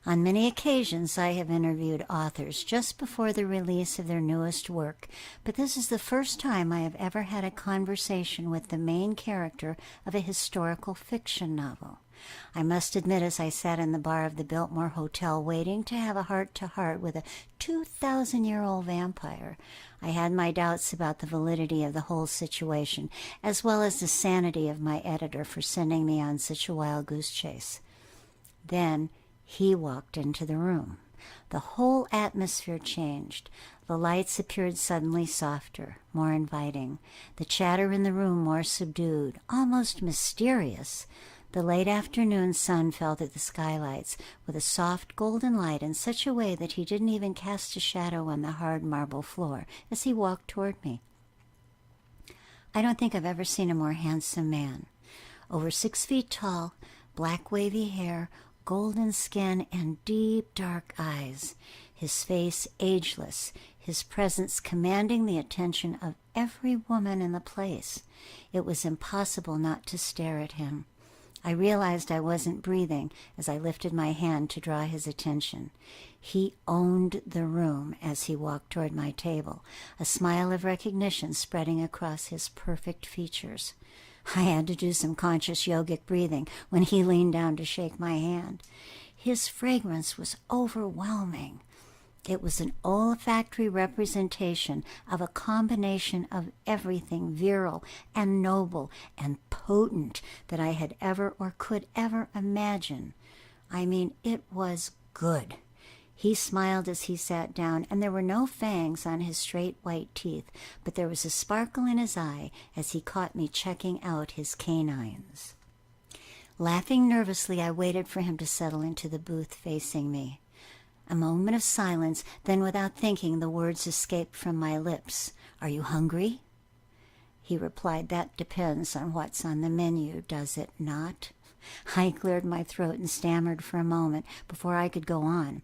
On many occasions I have interviewed authors just before the release of their newest work, but this is the first time I have ever had a conversation with the main character of a historical fiction novel. I must admit, as I sat in the bar of the Biltmore Hotel waiting to have a heart-to-heart with a 2,000-year-old vampire, I had my doubts about the validity of the whole situation, as well as the sanity of my editor for sending me on such a wild goose chase. Then he walked into the room. The whole atmosphere changed. The lights appeared suddenly softer, more inviting. The chatter in the room more subdued, almost mysterious. The late afternoon sun fell through the skylights with a soft golden light in such a way that he didn't even cast a shadow on the hard marble floor as he walked toward me. I don't think I've ever seen a more handsome man. Over 6 feet tall, black wavy hair, golden skin, and deep dark eyes. His face ageless, his presence commanding the attention of every woman in the place. It was impossible not to stare at him. I realized I wasn't breathing as I lifted my hand to draw his attention. He owned the room as he walked toward my table, a smile of recognition spreading across his perfect features. I had to do some conscious yogic breathing when he leaned down to shake my hand. His fragrance was overwhelming. It was an olfactory representation of a combination of everything virile and noble and potent that I had ever or could ever imagine. I mean, it was good. He smiled as he sat down, and there were no fangs on his straight white teeth, but there was a sparkle in his eye as he caught me checking out his canines. Laughing nervously, I waited for him to settle into the booth facing me. A moment of silence, then without thinking, the words escaped from my lips. "Are you hungry?" He replied, "That depends on what's on the menu, does it not?" I cleared my throat and stammered for a moment before I could go on.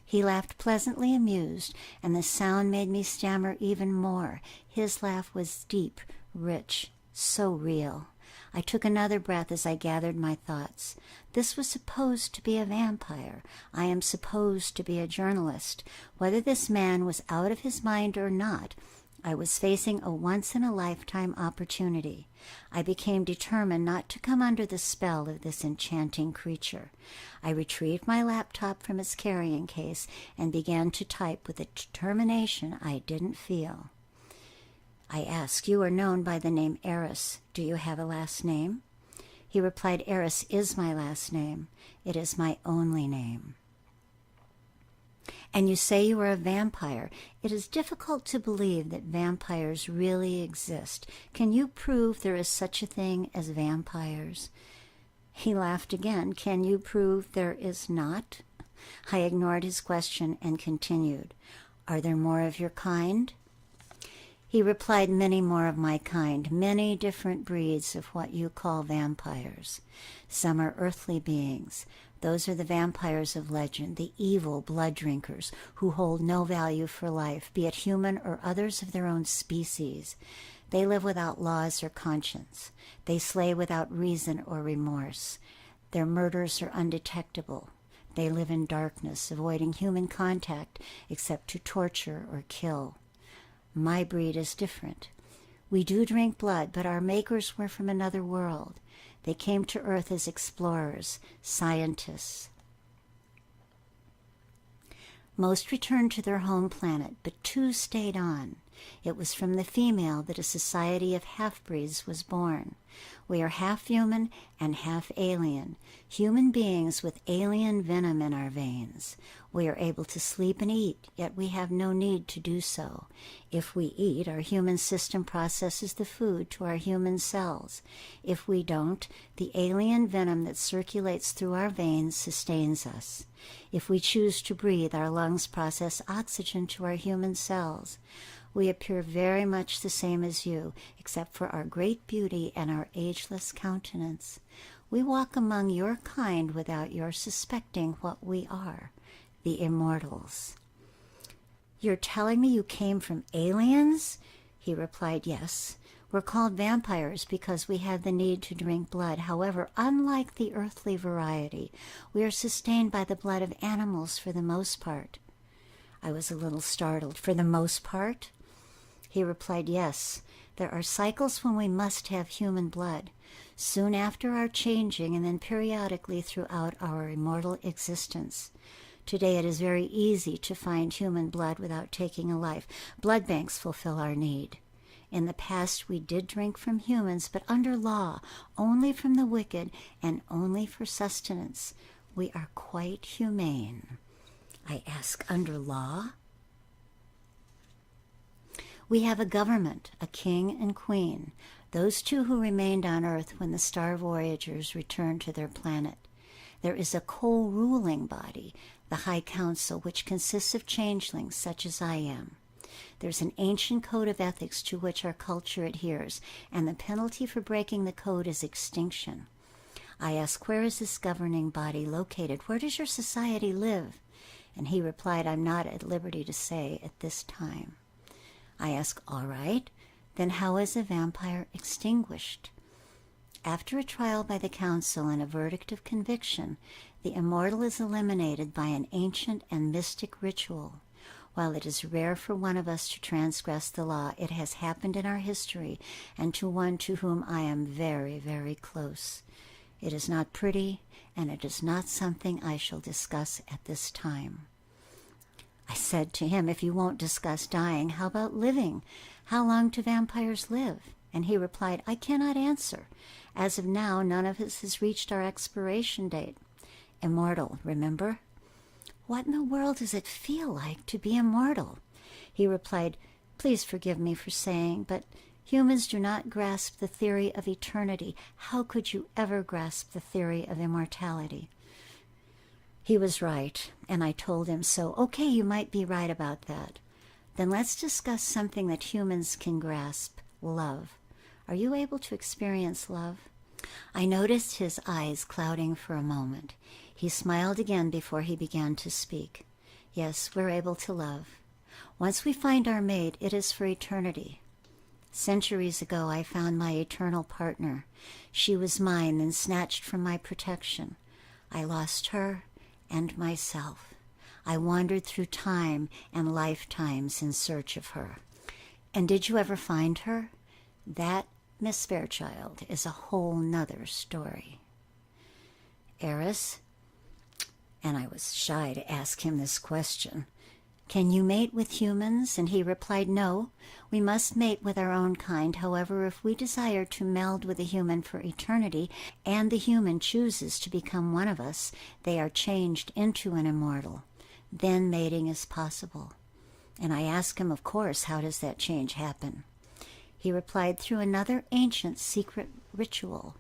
He laughed pleasantly amused, and the sound made me stammer even more. His laugh was deep, rich, so real. I took another breath as I gathered my thoughts. This was supposed to be a vampire. I am supposed to be a journalist. Whether this man was out of his mind or not, I was facing a once-in-a-lifetime opportunity. I became determined not to come under the spell of this enchanting creature. I retrieved my laptop from its carrying case and began to type with a determination I didn't feel. I asked, "You are known by the name Aris. Do you have a last name?" He replied, "Aris is my last name. It is my only name." "And you say you are a vampire. It is difficult to believe that vampires really exist. Can you prove there is such a thing as vampires?" He laughed again. "Can you prove there is not?" I ignored his question and continued, "Are there more of your kind?" He replied, "Many more of my kind, many different breeds of what you call vampires. Some are earthly beings. Those are the vampires of legend, the evil blood drinkers who hold no value for life, be it human or others of their own species. They live without laws or conscience. They slay without reason or remorse. Their murders are undetectable. They live in darkness, avoiding human contact except to torture or kill. My breed is different. We do drink blood, but our makers were from another world. They came to Earth as explorers, scientists. Most returned to their home planet, but 2 stayed on. It was from the female that a society of half-breeds was born. We are half human and half alien, human beings with alien venom in our veins. We are able to sleep and eat, yet we have no need to do so. If we eat, our human system processes the food to our human cells. If we don't, the alien venom that circulates through our veins sustains us. If we choose to breathe, our lungs process oxygen to our human cells. We appear very much the same as you, except for our great beauty and our ageless countenance. We walk among your kind without your suspecting what we are, the immortals." "You're telling me you came from aliens?" He replied, "Yes. We're called vampires because we have the need to drink blood. However, unlike the earthly variety, we are sustained by the blood of animals for the most part. I was a little startled. For the most part? He replied, yes. There are cycles when we must have human blood, soon after our changing and then periodically throughout our immortal existence. Today it is very easy to find human blood without taking a life. Blood banks fulfill our need. In the past we did drink from humans, but under law, only from the wicked and only for sustenance. We are quite humane. I ask, under law? We have a government, a king and queen, those two who remained on Earth when the Star Voyagers returned to their planet. There is a co-ruling body, the High Council, which consists of changelings such as I am. There's an ancient code of ethics to which our culture adheres, and the penalty for breaking the code is extinction. I ask, where is this governing body located? Where does your society live? And he replied, I'm not at liberty to say at this time. I ask, all right, then how is a vampire extinguished? After a trial by the council and a verdict of conviction, the immortal is eliminated by an ancient and mystic ritual. While it is rare for one of us to transgress the law, it has happened in our history, and to one to whom I am very, very close. It is not pretty, and it is not something I shall discuss at this time. I said to him, if you won't discuss dying, how about living? How long do vampires live? And he replied, I cannot answer. As of now, none of us has reached our expiration date. Immortal, remember? What in the world does it feel like to be immortal? He replied, please forgive me for saying, but humans do not grasp the theory of eternity. How could you ever grasp the theory of immortality? He was right, and I told him so. Okay, you might be right about that. Then let's discuss something that humans can grasp, love. Are you able to experience love? I noticed his eyes clouding for a moment. He smiled again before he began to speak. Yes, we're able to love. Once we find our mate, it is for eternity. Centuries ago, I found my eternal partner. She was mine, then snatched from my protection. I lost her and myself. I wandered through time and lifetimes in search of her. And did you ever find her? That, Miss Fairchild, is a whole nother story. Aris, and I was shy to ask him this question, can you mate with humans? And he replied, no, we must mate with our own kind. However, if we desire to meld with a human for eternity, and the human chooses to become one of us, they are changed into an immortal. Then mating is possible. And I asked him, of course, how does that change happen? He replied, through another ancient secret ritual.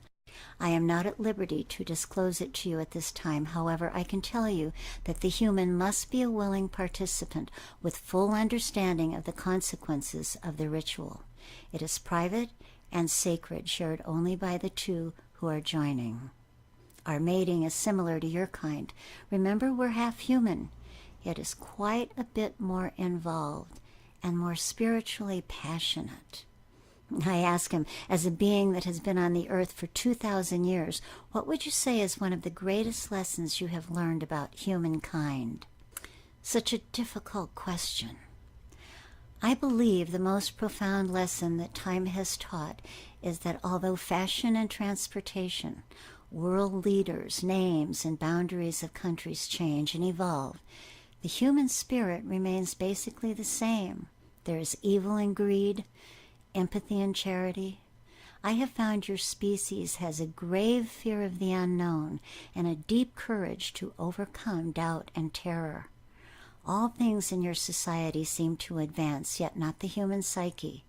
I am not at liberty to disclose it to you at this time. However, I can tell you that the human must be a willing participant with full understanding of the consequences of the ritual. It is private and sacred, shared only by the two who are joining. Our mating is similar to your kind. Remember, we're half human. It is quite a bit more involved and more spiritually passionate. I ask him, as a being that has been on the earth for 2,000 years, what would you say is one of the greatest lessons you have learned about humankind? Such a difficult question. I believe the most profound lesson that time has taught is that although fashion and transportation, world leaders, names, and boundaries of countries change and evolve, the human spirit remains basically the same. There is evil and greed, empathy and charity. I have found your species has a grave fear of the unknown and a deep courage to overcome doubt and terror. All things in your society seem to advance, yet not the human psyche.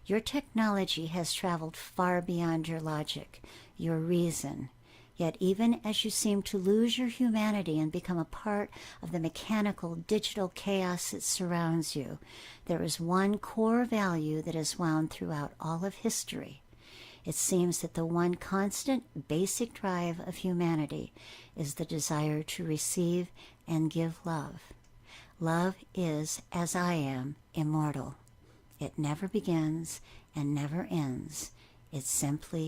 Your technology has traveled far beyond your logic, your reason. Yet even as you seem to lose your humanity and become a part of the mechanical, digital chaos that surrounds you, there is one core value that is wound throughout all of history. It seems that the one constant, basic drive of humanity is the desire to receive and give love. Love is, as I am, immortal. It never begins and never ends. It simply